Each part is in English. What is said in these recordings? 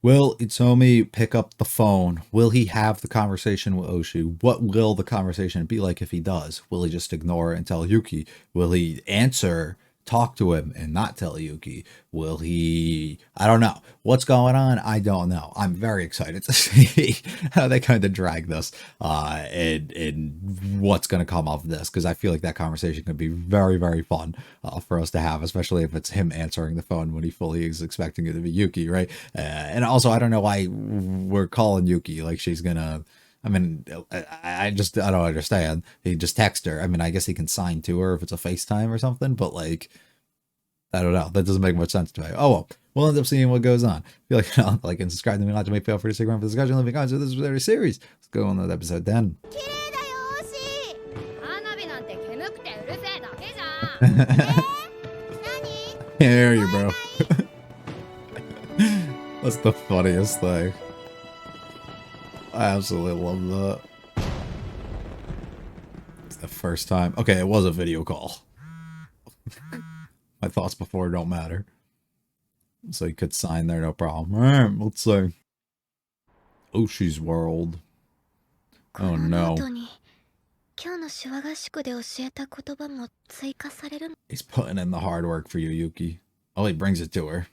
Will Itomi pick up the phone? Will he have the conversation with Oshi? What will the conversation be like if he does? Will he just ignore it and tell Yuki? Will he answer, talk to him, and not tell Yuki? Will he? I don't know. What's going on? I don't know. I'm very excited to see how they kind of drag this and what's going to come off of this, because I feel like that conversation could be very, very fun for us to have, especially if it's him answering the phone when he fully is expecting it to be Yuki, right? And also, I don't know why we're calling Yuki like she's gonna. I mean, I just I don't understand. He just text her. I mean, I guess he can sign to her if it's a FaceTime or something, but like, I don't know. That doesn't make much sense to me. Oh well, we'll end up seeing what goes on. Feel like like and subscribe to me, not to make feel free to stick around for the discussion. Leaving comments. This is very series. Let's go on with episode 10. Can't hear you, bro. That's the funniest thing. I absolutely love that. It's the first time. Okay, it was a video call. My thoughts before don't matter. So you could sign there, no problem. Alright, let's see. Oshi's world. Oh no. He's putting in the hard work for you, Yuki. Oh, he brings it to her.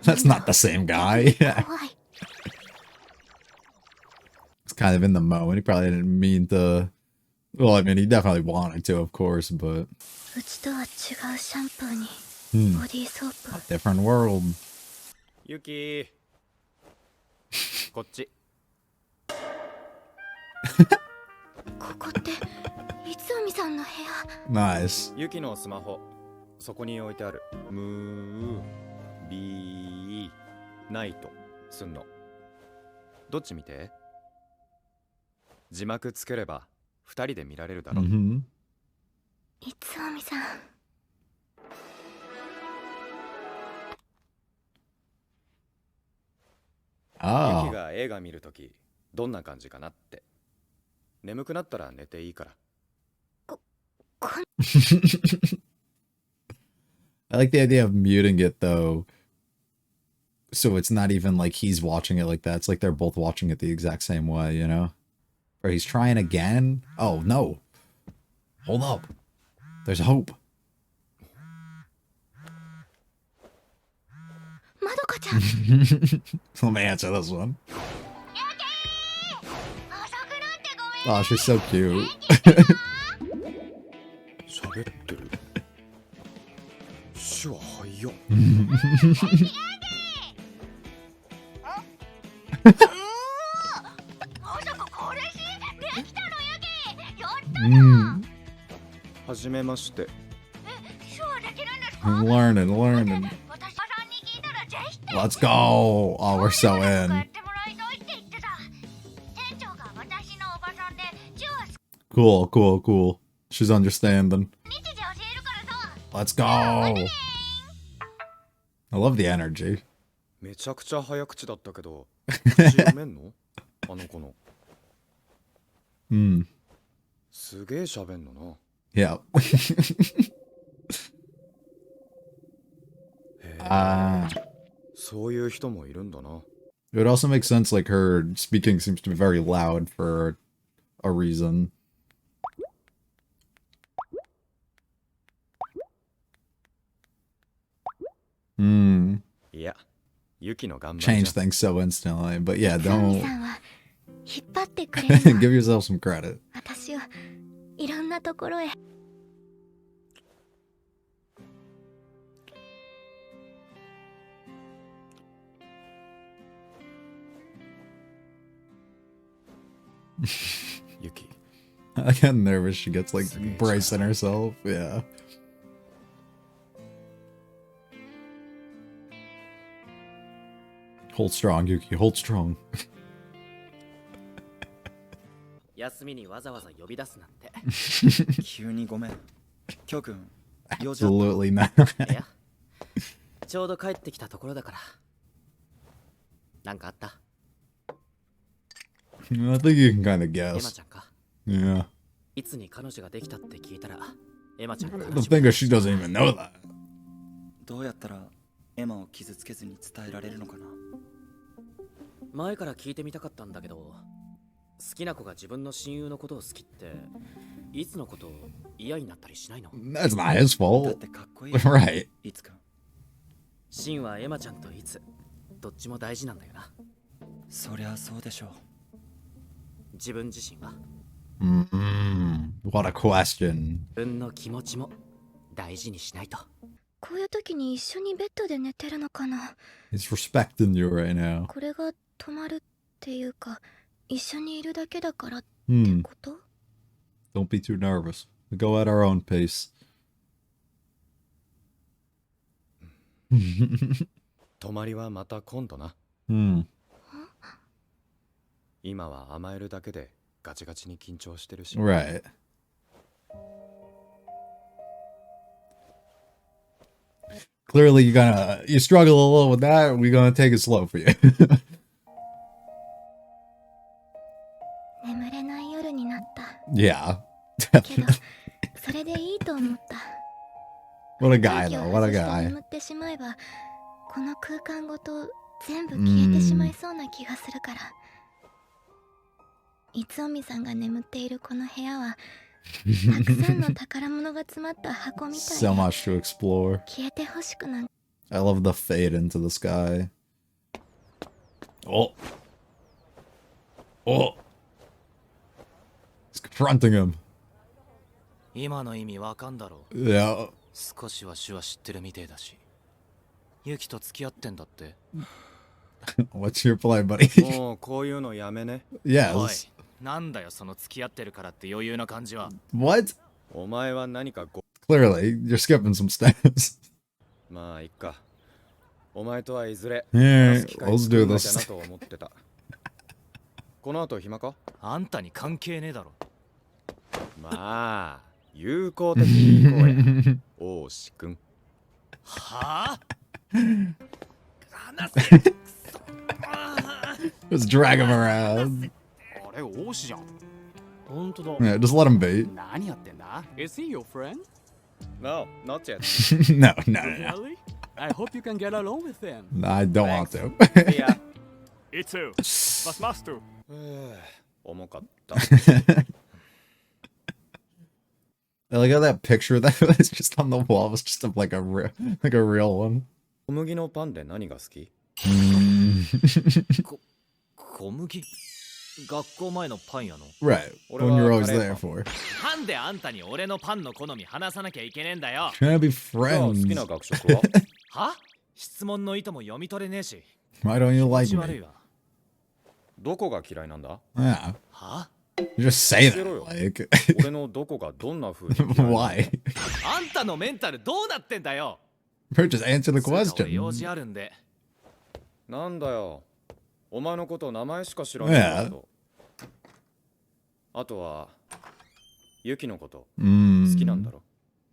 That's not the same guy. It's kind of in the moment. He probably didn't mean to. Well, I mean, he definitely wanted to, of course, but. A different world. Yuki. こっち。Nice. ユキのスマホ、そこに置いてある。ムービーナイトすんの。どっち見て？字幕つければ二人で見られるだろ。いつおみさん。ユキが映画見るときどんな感じかなって。眠くなったら寝ていいから。I like the idea of muting it though. So it's not even like he's watching it like that. It's like they're both watching it the exact same way, you know? Or he's trying again. Oh no. Hold up. There's hope. Let me answer this one. Oh, she's so cute. Learning. Let's go. Oh, we're so in. Cool. She's understanding. Let's go. I love the energy. めちゃくちゃ早口だったけど、口読めんの？あの子の。すげえ喋んのな。Yeah. It also makes sense, like, her speaking seems to be very loud for a reason. Yeah. Change things so instantly, but yeah, don't give yourself some credit. Yuki. I get nervous. She gets like bracing herself. Yeah. Hold strong, Yuki. Hold strong. 休みにわざわざ呼び出すなんて。急にごめん。京くん、用事あった？ Absolutely not. いや、ちょうど帰ってきたところだから。なんかあった？ I think you can kind of エマ guess. ちゃんか。 Yeah. いつに彼女ができたって聞いたらエマちゃんが The 話 thing is, she doesn't even know that. どうやったらエマを傷つけずに伝えられるのかな。前から聞いてみたかったんだけど、好きな子が自分の親友のことを好きっていつのこと嫌になったりしないの？ That's not his だっ fault. てかっこいい。Right. いつかシンはエマちゃんといつどっちも大事なんだよな。そりゃそうでしょう。自分自身は What a question. 自分の気持ちも大事にしないと。こういう時に一緒にベッドで寝てるのかな。 He's respecting you right now. これが止まるっていうか、一緒にいるだけだからって Hmm. こと？ Don't be too nervous. We go at our own pace. 泊まりはまた今度な。 Hmm. 今は甘えるだけでガチガチに緊張してるし。 Right. Clearly, you struggle a little with that. We're gonna take it slow for you. 眠れない夜になった Yeah. けど、それでいいと思った。 What a guy, 息を though. What a 外して guy. 眠ってしまえば、この空間ごと全部消えてしまいそうな気がするから。いつおみさんが眠っているこの部屋は、たくさんの宝物が詰まった箱みたい So で、 much to explore. 消えてほしくなん。 I love the fade into the sky. Oh. Oh. He's confronting him. 今の意味わかんだろう。 Yeah. 少しは手話知ってるみてえだし。ユキと付き合ってんだって。 What's your play, buddy? もうこういうのやめね。おい、 Yes. なんだよその付き合ってるからって余裕な感じは。 What? お前は何かClearly, you're skipping some steps. まあいっか。お前とはいずれ Alright, 話す機会 let's 作 do んなきゃな this. と思ってた。この後暇か？あんたに関係ねえだろ。まあ友好的に行こうや。大志くん。はあ話せ。 Just drag him around. あれ、王子じゃん。本当だ。 Yeah, just let him be. 何やってんだ Is he your friend? No, not yet. No, no, no, no. Really? I hope you can get along with him. I don't want to. See ya. Me too. But must do. 重かった。 I like how that picture that was just on the wall was just like a real one. 小麦のパンで何が好き？小麦。学校前のパン屋の。 Right. When you're always there for. なんであんたに俺のパンの好み話さなきゃいけねえんだよ。 Trying to be じゃあ好き friends. な学食は？は？質問の意図も読み取れねえし。 Why don't you 気 like 持ち悪い me? わ。どこが嫌いなんだ？ Yeah. は？ You just say that. Zero. Like, 俺のどこがどんな風に嫌いなの？ why? あんたのメンタルどうなってんだよ。 Bro, just answer the 俺用 question. 事あるんで。なんだよ。お前のこと名前しか知らないんだけど。あとはユキのこと好きなんだろ？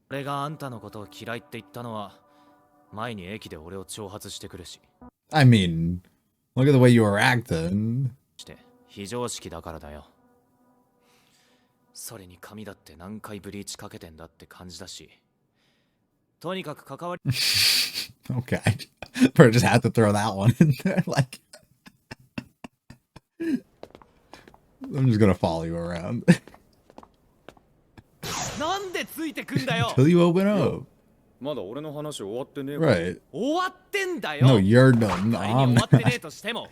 俺があんたのことを嫌いって言ったのは前に駅で俺を挑発してくるし。 I mean, look at the way you were acting. して非常識だからだよ。それに髪だって何回ブリーチかけてんだって感じだし。とにかく関わり Okay. Bro, just had to throw that one in there. Like, I'm just gonna follow you around なんでついてくんだよ。 until you open up. まだ俺の話終わってねえから。 Right. 終わってんだよ。 No, you're done. 前に I'm 終わってね not. えとしても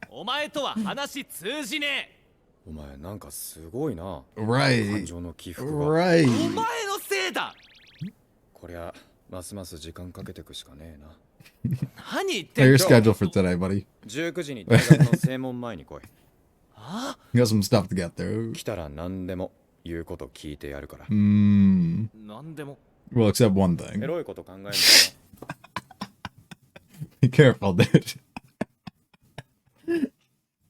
お前とは話通じねえ。お前なんかすごいな。感 Right. 情の起伏が。お Right. 前のせいだ。こりゃますます時間かけてくしかねえな。何言って Hey, ん your の。 schedule for today, buddy. 19時に大学の正門前に来い。あ You got some stuff to get through. 来たら何でも言うこと聞いてやるから。 なんでも。 Well, except one エ thing. ロいこと考えるのよ。 Be careful, dude.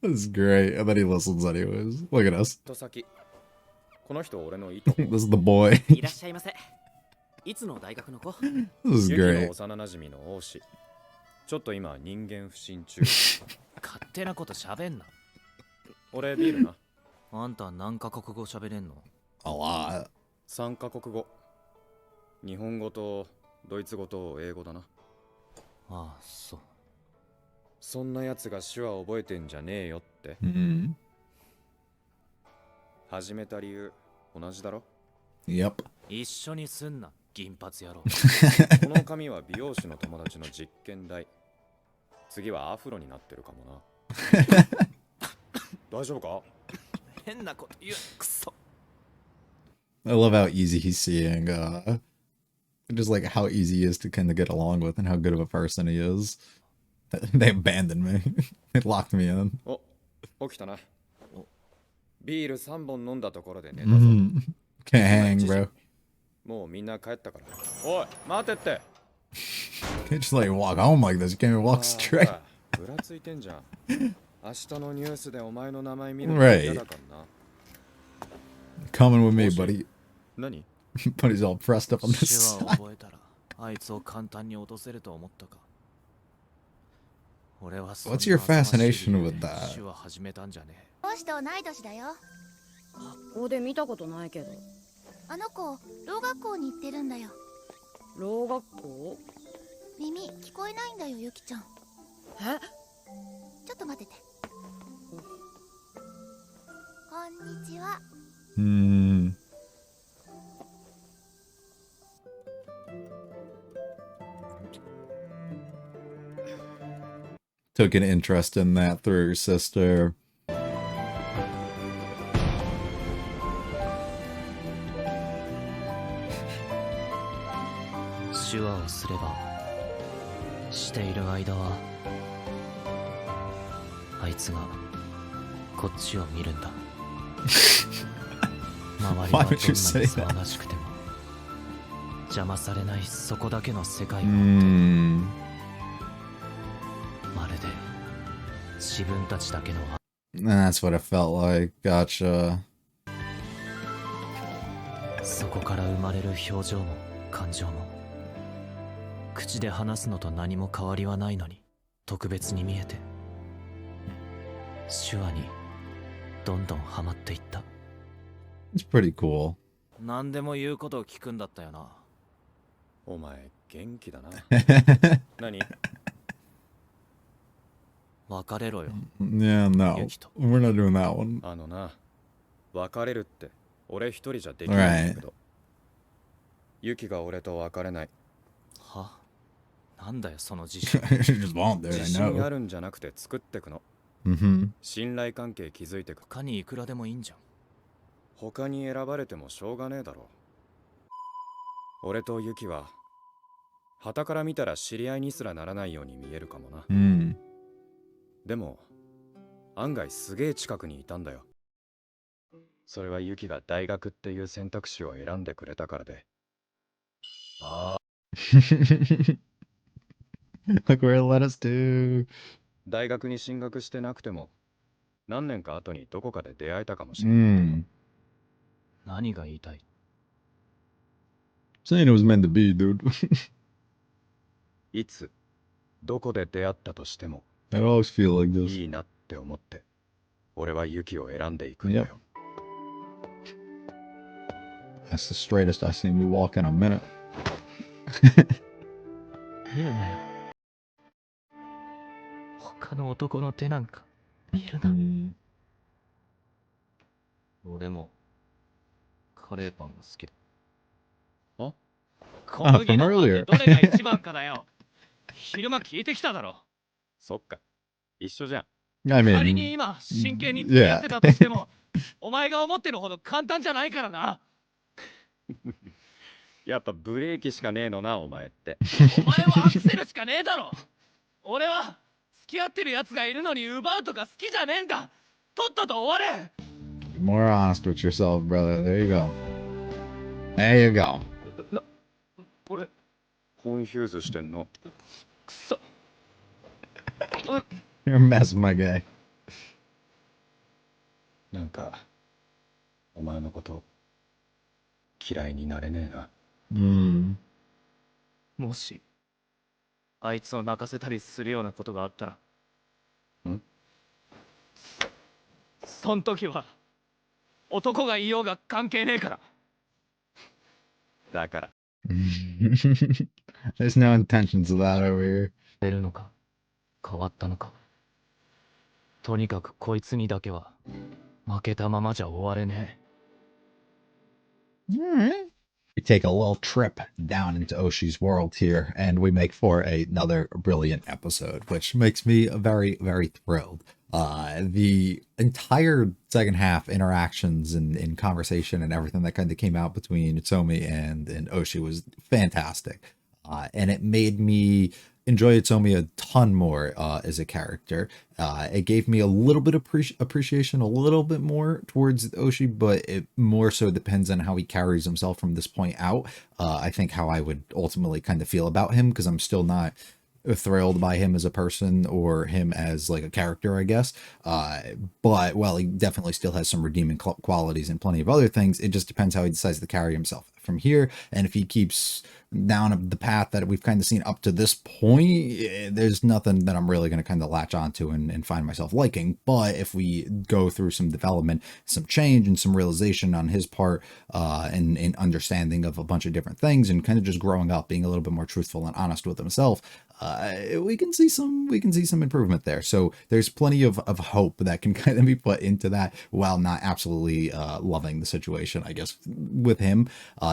This is great. And then he listens anyways. Look at us. と先。この人俺のいとこ。 This is the boy. いらっしゃいませ。いつの大学の子？ This is ユキの great. 幼馴染の王子。ちょっと今人間不信中。勝手なこと喋んな。俺ビールな。あんた何カ国語喋れんの？ A lot. 3カ国語。日本語とドイツ語と英語だな。ああ、そう。そんなやつが手話覚えてんじゃねえよって。Mm. 始めた理由同じだろ。 Yep. 一緒にすんな、銀髪野郎。この髪は美容師の友達の実験台。次はアフロになってるかもな。大丈夫か？変なこと言う、クソ。 I love how easy he's seeing, just like how easy he is to kind of get along with and how good of a person he is. They abandoned me. They locked me in. お、起きたな。ビール3本飲んだところで寝たぞ。Mm. Can't hang, bro. もうみんな帰ったから。おい、待てって。 Can't just like walk home like this. You can't even walk straight. ぶらついてんじゃん。明日のニュースでお前の名前見るの Right. 嫌だからな。 Coming with me, buddy. 何？ But he's all pressed up on 手 this 話を side. 覚えたら、あいつを簡単に落とせると思ったか。俺はそんな What's your 浅ましい fascination 理由 with で that? 手話始めたんじゃねえ。王子と同い年だよ。学校で見たことないけど。あの子ろう学校に行ってるんだよ。ろう学校？耳聞こえないんだよ、ゆきちゃん。え？ちょっと待ってて。こんにちは。 Hmm. Took an interest in that through her sister. 手話をすればしている間はあいつがこっちを見るんだ。周りはどんな Why に would you say that? 騒がしくても邪魔されないそこだけの世界を、 Hmm. まるで自分たちだけの That's what it felt like. Gotcha. そこから生まれる表情も感情も口で話すのと何も変わりはないのに特別に見えて手話にどんどんハマっていった。 It's pretty cool. 何でも言うことを聞くんだったよな。お前元気だな。何？別れろよ。 Yeah, no. Yukito. We're not doing that one. あのな、別れるって俺一人じゃできないんだけど。ユキが俺と別れない。は？なんだよその自信。 You just won't do it, 自 I 信あ know. るんじゃなくて作ってくの。 Mm-hmm. 信頼関係築いてく。他にいくらでもいいんじゃん。他に選ばれてもしょうがねえだろ。俺とユキは傍から見たら知り合いにすらならないように見えるかもな。 Mm. でも案外すげえ近くにいたんだよ。それはユキが大学っていう選択肢を選んでくれたからで。ああ。 Look where it led us to. 大学に進学してなくても何年か後にどこかで出会えたかもしれない。 Mm. 何が言いたい？ Saying it was meant to be, dude. いつどこで出会ったとしても I always feel like this. いいなって思って俺はユキを選んでいくんだよ。 That's the straightest I've seen you walk in a minute. 言うなよ。他の男の手なんか見るな。 Mm. 俺もカレーパンが好きだ。あ？小麦のパン from で earlier. どれが一番かだよ。昼間聞いてきただろ。そっか一緒じゃん。 I 仮に mean, 今真剣に付き合ってたとしても、お前が思ってるほど簡単じゃないからな。やっぱブレーキしかねえのなお前って。お前はアクセルしかねえだろ。俺は付き合ってるやつがいるのに奪うとか好きじゃねえんだ。とっとと終われ。 be more honest with yourself, brother. There you go. There you go. 俺コンフューズしてんの。くそ。 You're a mess, my guy. なんかお前のこと嫌いになれねえな。 Mm. もしあいつを泣かせたりするようなことがあったら、ん？そん時は男がいようが関係ねえから。だから There's no intentions of that over here. 出るのか変わったのか、とにかくこいつにだけは負けたままじゃ終われねえ。 Alright. We take a little trip down into Oshi's world here, and we make for another brilliant episode, which makes me very, very thrilled. The entire second half interactions and conversation and everything that kind of came out between Utsomi and Oshi was fantastic. And it made me enjoy Utsomi a ton more as a character. It gave me a little bit of appreciation, a little bit more towards Oshi, but it more so depends on how he carries himself from this point out. I think how I would ultimately kind of feel about him, because I'm still not thrilled by him as a person or him as like a character, I guess. But well, he definitely still has some redeeming qualities and plenty of other things. It just depends how he decides to carry himself from here. And if he keeps down the path that we've kind of seen up to this point, there's nothing that I'm really going to kind of latch onto and find myself liking. But if we go through some development, some change, and some realization on his part, and understanding of a bunch of different things, and kind of just growing up, being a little bit more truthful and honest with himself, we can see some improvement there. So there's plenty of hope that can kind of be put into that, while not absolutely loving the situation, I guess, with him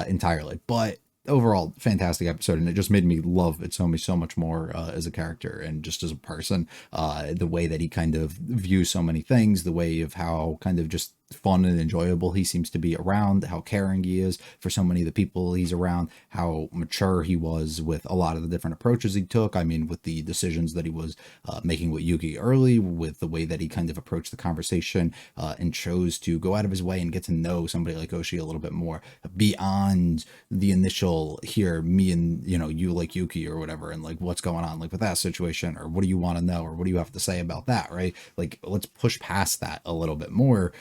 entirely. But overall, fantastic episode, and it just made me love Itsuomi so much more as a character and just as a person. The way that he kind of views so many things, the way of how kind of just fun and enjoyable he seems to be around, how caring he is for so many of the people he's around, how mature he was with a lot of the different approaches he took. I mean, with the decisions that he was making with Yuki early, with the way that he kind of approached the conversation and chose to go out of his way and get to know somebody like Oshi a little bit more beyond the initial, here, me and, you know, you like Yuki or whatever, and like what's going on like with that situation, or what do you want to know, or what do you have to say about that, right? Like, let's push past that a little bit more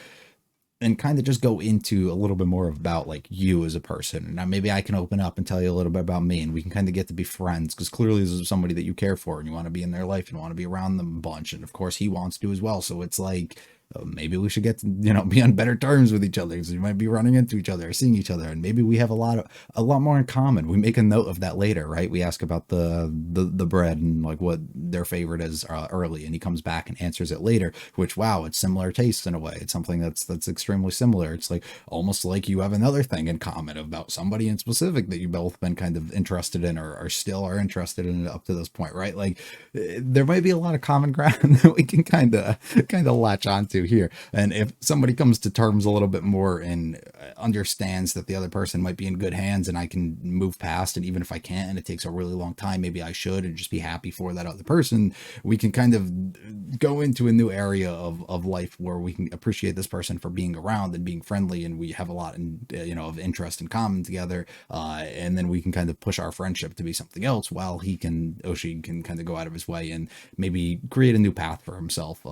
and kind of just go into a little bit more about like you as a person. And now maybe I can open up and tell you a little bit about me, and we can kind of get to be friends, because clearly this is somebody that you care for and you want to be in their life and want to be around them a bunch. And of course he wants to as well. So it's like, maybe we should get to, you know, be on better terms with each other, because we might be running into each other or seeing each other, and maybe we have a lot more in common. We make a note of that later, right? We ask about the bread and like what their favorite is early, and he comes back and answers it later, which, wow, it's similar tastes in a way. It's something that's extremely similar. It's like almost like you have another thing in common about somebody in specific that you both been kind of interested in, or still are interested in up to this point, right? Like there might be a lot of common ground that we can kind of latch onto here. And if somebody comes to terms a little bit more and understands that the other person might be in good hands and I can move past, and even if I can't and it takes a really long time, maybe I should, and just be happy for that other person, we can kind of go into a new area of life where we can appreciate this person for being around and being friendly, and we have a lot in, you know, of interest in common together, and then we can kind of push our friendship to be something else, while Oshi can kind of go out of his way and maybe create a new path for himself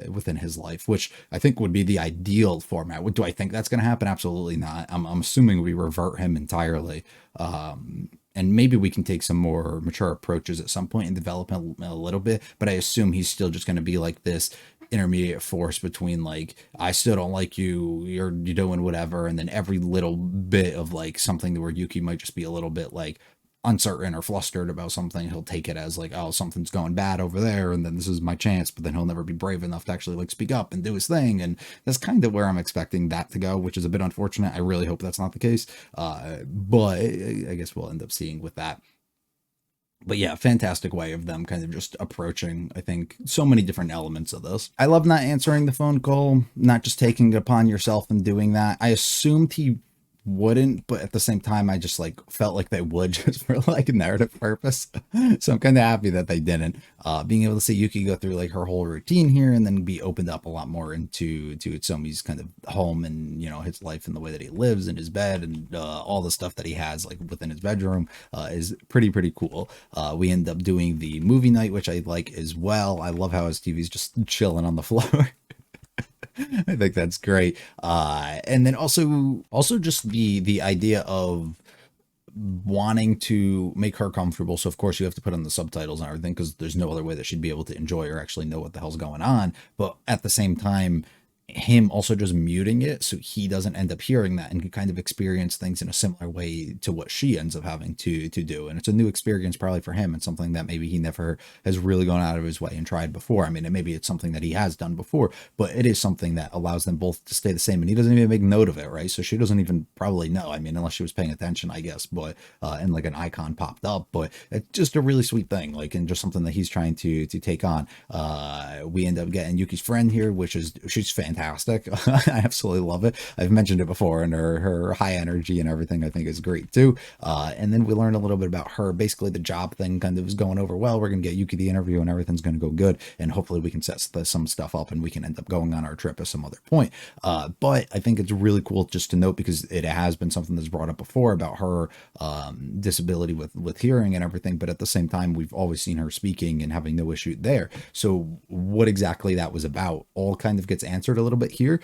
within his life, which I think would be the ideal format. Do I think that's going to happen? Absolutely not. I'm assuming we revert him entirely. And maybe we can take some more mature approaches at some point in development a little bit, but I assume he's still just going to be like this intermediate force between like, I still don't like you, you're doing whatever, and then every little bit of like something where Yuki might just be a little bit like uncertain or flustered about something, he'll take it as like, oh, something's going bad over there, and then this is my chance, but then he'll never be brave enough to actually like speak up and do his thing. And that's kind of where I'm expecting that to go, which is a bit unfortunate. I really hope that's not the case, but I guess we'll end up seeing with that. But yeah, fantastic way of them kind of just approaching, I think, so many different elements of this. I love not answering the phone call, not just taking it upon yourself and doing that. I assumed he wouldn't, but at the same time I just like felt like they would, just for like a narrative purpose. So I'm kind of happy that they didn't. Being able to see Yuki go through like her whole routine here, and then be opened up a lot more into Utsumi's kind of home, and, you know, his life and the way that he lives in his bed, and all the stuff that he has like within his bedroom is pretty cool. We end up doing the movie night, which I like as well. I love how his TV's just chilling on the floor. I think that's great. And then also just the idea of wanting to make her comfortable. So of course you have to put on the subtitles and everything, because there's no other way that she'd be able to enjoy or actually know what the hell's going on. But at the same time, him also just muting it so he doesn't end up hearing that and can kind of experience things in a similar way to what she ends up having to do. And it's a new experience probably for him, and something that maybe he never has really gone out of his way and tried before. I mean, maybe it's something that he has done before, but it is something that allows them both to stay the same, and he doesn't even make note of it, right? So she doesn't even probably know. I mean, unless she was paying attention, I guess, but and like an icon popped up. But it's just a really sweet thing, like, and just something that he's trying to take on. We end up getting Yuki's friend here, which is, she's fantastic. I absolutely love it. I've mentioned it before, and her high energy and everything I think is great too. And then we learn a little bit about her. Basically, the job thing kind of is going over well. We're gonna get Yuki the interview, and everything's gonna go good. And hopefully, we can set some stuff up, and we can end up going on our trip at some other point. But I think it's really cool just to note, because it has been something that's brought up before about her disability with hearing and everything. But at the same time, we've always seen her speaking and having no issue there. So what exactly that was about all kind of gets answered a little bit here,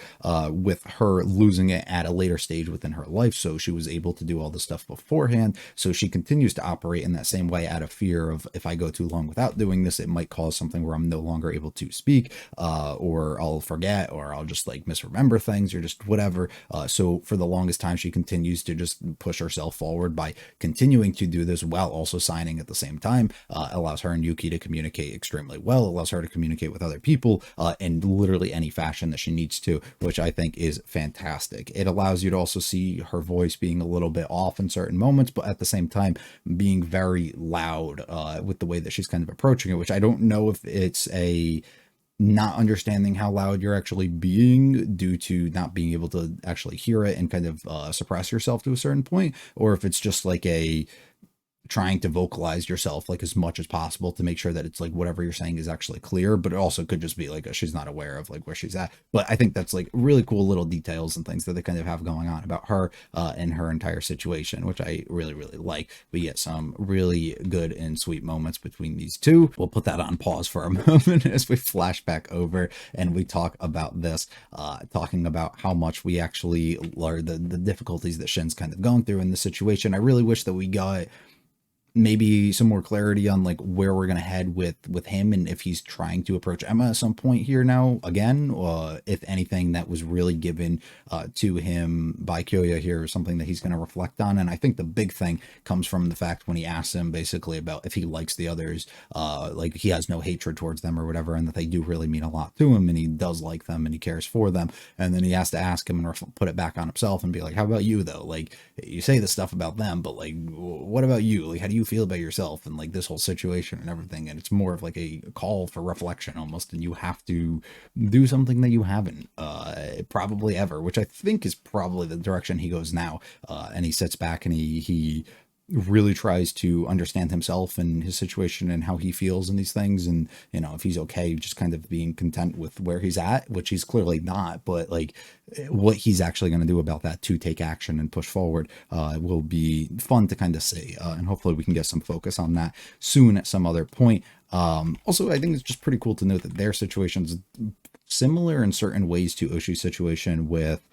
with her losing it at a later stage within her life. So she was able to do all the stuff beforehand. So she continues to operate in that same way out of fear of, if I go too long without doing this, it might cause something where I'm no longer able to speak, or I'll forget, or I'll just like misremember things, or just whatever. So for the longest time, she continues to just push herself forward by continuing to do this while also signing at the same time. Allows her and Yuki to communicate extremely well, allows her to communicate with other people in literally any fashion that she needs to, which I think is fantastic. It allows you to also see her voice being a little bit off in certain moments, but at the same time being very loud with the way that she's kind of approaching it, which I don't know if it's a not understanding how loud you're actually being due to not being able to actually hear it and kind of suppress yourself to a certain point, or if it's just like a trying to vocalize yourself like as much as possible to make sure that it's like whatever you're saying is actually clear. But it also could just be like she's not aware of like where she's at. But I think that's like really cool little details and things that they kind of have going on about her and her entire situation, which I really like. We get some really good and sweet moments between these two. We'll put that on pause for a moment as we flash back over and we talk about this, talking about how much we actually learn the difficulties that Shin's kind of going through in this situation. I really wish that we got maybe some more clarity on like where we're gonna head with him, and if he's trying to approach Emma at some point here now again, or if anything that was really given to him by Kyoya here is something that he's gonna reflect on. And I think the big thing comes from the fact when he asks him basically about if he likes the others, like he has no hatred towards them or whatever, and that they do really mean a lot to him, and he does like them and he cares for them. And then he has to ask him and put it back on himself and be like, how about you though? Like, you say this stuff about them, but like, what about you? Like, how do you feel about yourself and like this whole situation and everything? And it's more of like a call for reflection almost, and you have to do something that you haven't probably ever, which I think is probably the direction he goes now. And he sits back and he really tries to understand himself and his situation and how he feels in these things, and you know, if he's okay just kind of being content with where he's at, which he's clearly not, but like what he's actually going to do about that to take action and push forward will be fun to kind of see, and hopefully we can get some focus on that soon at some other point. Also, I think it's just pretty cool to note that their situation's similar in certain ways to Oshi's situation with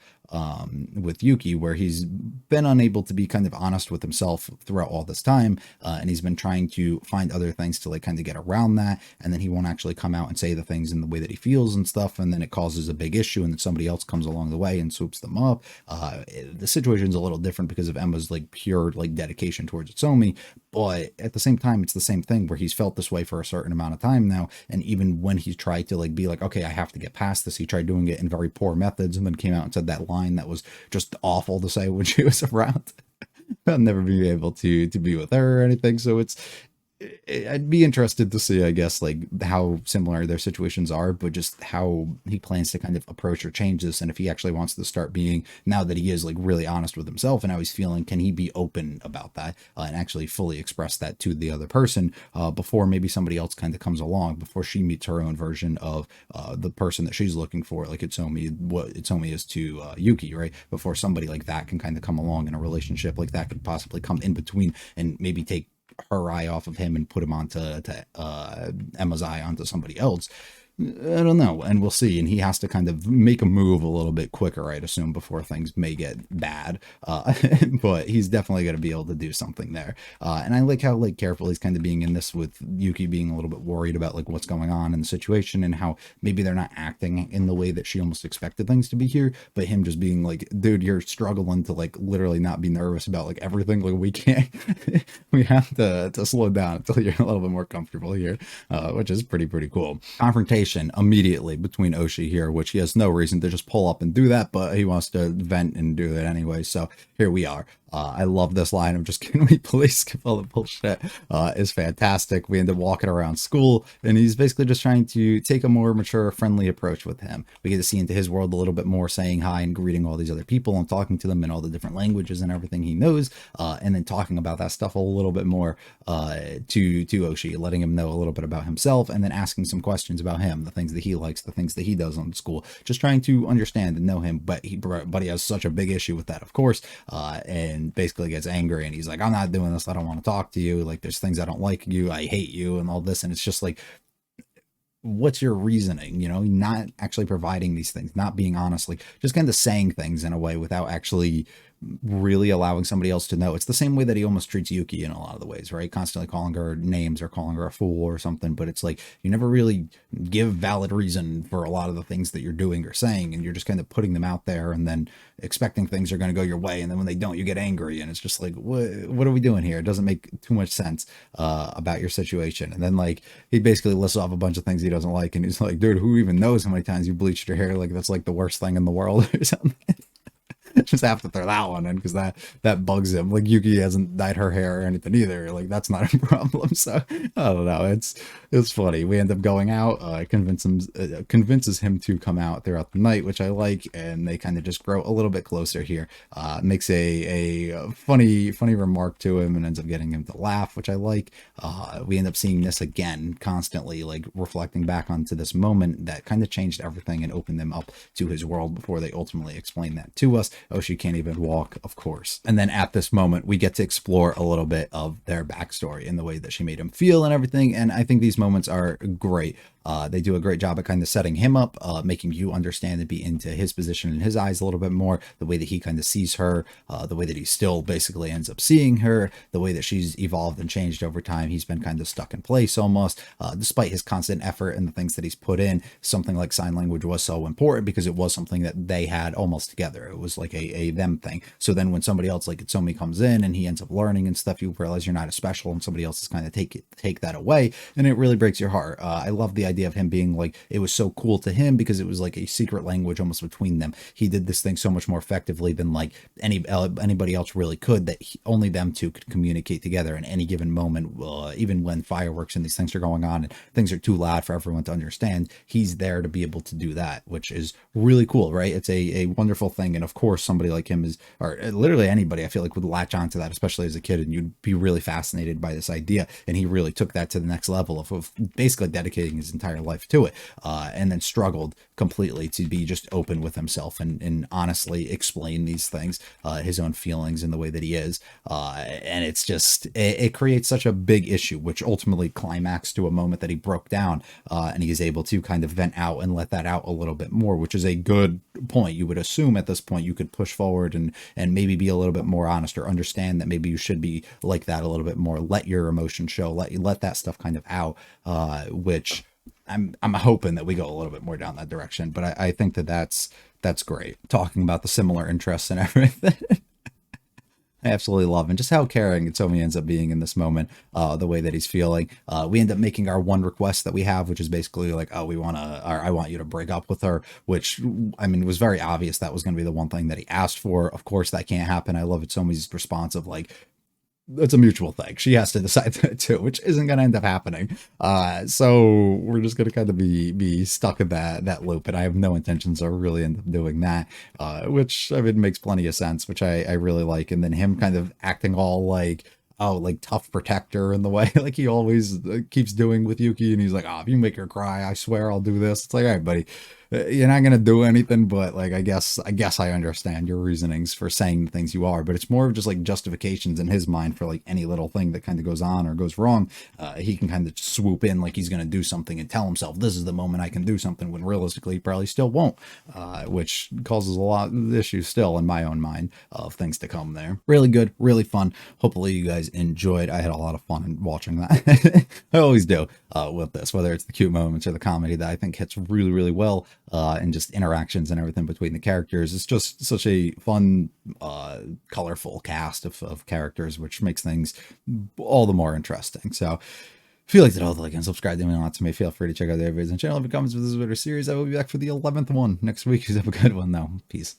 Yuki, where he's been unable to be kind of honest with himself throughout all this time, and he's been trying to find other things to like kind of get around that, and then he won't actually come out and say the things in the way that he feels and stuff, and then it causes a big issue, and then somebody else comes along the way and swoops them up. The situation's a little different because of Emma's like pure like dedication towards Itsomi, but at the same time it's the same thing where he's felt this way for a certain amount of time now, and even when he's tried to like be like, okay, I have to get past this, he tried doing it in very poor methods, and then came out and said that line that was just awful to say when she was around. I'll never be able to be with her or anything. So I'd be interested to see, I guess, like how similar their situations are, but just how he plans to kind of approach or change this. And if he actually wants to start being, now that he is like really honest with himself and how he's feeling, can he be open about that and actually fully express that to the other person before maybe somebody else kind of comes along, before she meets her own version of the person that she's looking for, like Itsomi, what Itsomi is to Yuki, right? Before somebody like that can kind of come along in a relationship like that could possibly come in between and maybe take her eye off of him and put him onto Emma's eye onto somebody else. I don't know, and we'll see. And he has to kind of make a move a little bit quicker, I'd assume, before things may get bad. But he's definitely going to be able to do something there. And I like how like careful he's kind of being in this, with Yuki being a little bit worried about like what's going on in the situation and how maybe they're not acting in the way that she almost expected things to be here. But him just being like, dude, you're struggling to like literally not be nervous about like everything. Like we can't, we have to slow down until you're a little bit more comfortable here, which is pretty cool. Confrontation immediately between Oshi here, which he has no reason to just pull up and do that, but he wants to vent and do it anyway. So here we are. I love this line of just, can we please skip all the bullshit? Is fantastic. We end up walking around school, and he's basically just trying to take a more mature, friendly approach with him. We get to see into his world a little bit more, saying hi and greeting all these other people and talking to them in all the different languages and everything he knows, and then talking about that stuff a little bit more to Oshi, letting him know a little bit about himself, and then asking some questions about him, the things that he likes, the things that he does on school, just trying to understand and know him. But he has such a big issue with that, of course, and basically gets angry, and he's like, I'm not doing this, I don't want to talk to you, like there's things I don't like you, I hate you, and all this. And it's just like, what's your reasoning? You know, not actually providing these things, not being honest, like just kind of saying things in a way without actually really allowing somebody else to know. It's the same way that he almost treats Yuki in a lot of the ways, right? Constantly calling her names or calling her a fool or something, but it's like you never really give valid reason for a lot of the things that you're doing or saying, and you're just kind of putting them out there and then expecting things are going to go your way, and then when they don't, you get angry, and it's just like, what are we doing here? It doesn't make too much sense about your situation. And then like he basically lists off a bunch of things he doesn't like, and he's like, dude, who even knows how many times you bleached your hair? Like that's like the worst thing in the world or something. Just have to throw that one in because that bugs him. Like Yuki hasn't dyed her hair or anything either. Like that's not a problem. So I don't know. It's funny. We end up going out. Convinces him to come out throughout the night, which I like, and they kind of just grow a little bit closer here. Makes a funny remark to him and ends up getting him to laugh, which I like. We end up seeing this again constantly, like reflecting back onto this moment that kind of changed everything and opened them up to his world before they ultimately explain that to us. Oh, she can't even walk, of course. And then at this moment, we get to explore a little bit of their backstory and the way that she made him feel and everything. And I think these moments are great. They do a great job at kind of setting him up, making you understand and be into his position in his eyes a little bit more, the way that he kind of sees her, the way that he still basically ends up seeing her, the way that she's evolved and changed over time. He's been kind of stuck in place almost, despite his constant effort and the things that he's put in. Something like sign language was so important because it was something that they had almost together. It was like a them thing. So then when somebody else like Itsumi comes in and he ends up learning and stuff, you realize you're not as special, and somebody else is kind of take that away, and it really breaks your heart. I love the idea of him being like, it was so cool to him because it was like a secret language almost between them. He did this thing so much more effectively than like anybody else really could, that only them two could communicate together in any given moment, even when fireworks and these things are going on and things are too loud for everyone to understand. He's there to be able to do that, which is really cool, right? It's a wonderful thing. And of course somebody like him is, or literally anybody I feel like would latch on to that, especially as a kid, and you'd be really fascinated by this idea. And he really took that to the next level of basically dedicating his entire life to it, and then struggled completely to be just open with himself and honestly explain these things, his own feelings in the way that he is, and it's just it creates such a big issue, which ultimately climaxed to a moment that he broke down, and he is able to kind of vent out and let that out a little bit more, which is a good point. You would assume at this point you could push forward and maybe be a little bit more honest, or understand that maybe you should be like that a little bit more, let your emotions show, let that stuff kind of out, which I'm hoping that we go a little bit more down that direction. But I think that's great, talking about the similar interests and everything. I absolutely love, and just how caring Itsumi ends up being in this moment, the way that he's feeling. We end up making our one request that we have, which is basically like, oh, I want you to break up with her, which, I mean, was very obvious that was going to be the one thing that he asked for. Of course, that can't happen. I love Itsumi's response of like, it's a mutual thing. She has to decide that too, which isn't going to end up happening. So we're just going to kind of be stuck in that loop, and I have no intentions of really end up doing that, which I mean makes plenty of sense, which I really like. And then him kind of acting all like, oh, like tough protector in the way like he always keeps doing with Yuki, and he's like, oh, if you make her cry, I swear I'll do this. It's like, all right, buddy, you're not gonna do anything, but like I guess I understand your reasonings for saying the things you are, but it's more of just like justifications in his mind for like any little thing that kind of goes on or goes wrong. He can kind of swoop in like he's gonna do something and tell himself this is the moment I can do something, when realistically he probably still won't, which causes a lot of issues still in my own mind of things to come there. Really good, really fun. Hopefully you guys enjoyed. I had a lot of fun watching that. I always do with this, whether it's the cute moments or the comedy that I think hits really, really well, and just interactions and everything between the characters. It's just such a fun, colorful cast of characters, which makes things all the more interesting. So if you liked it all, like and subscribe to me on to me. Feel free to check out the other videos on the channel. Leave comments for this video series. I will be back for the 11th one next week. Have a good one though. Peace.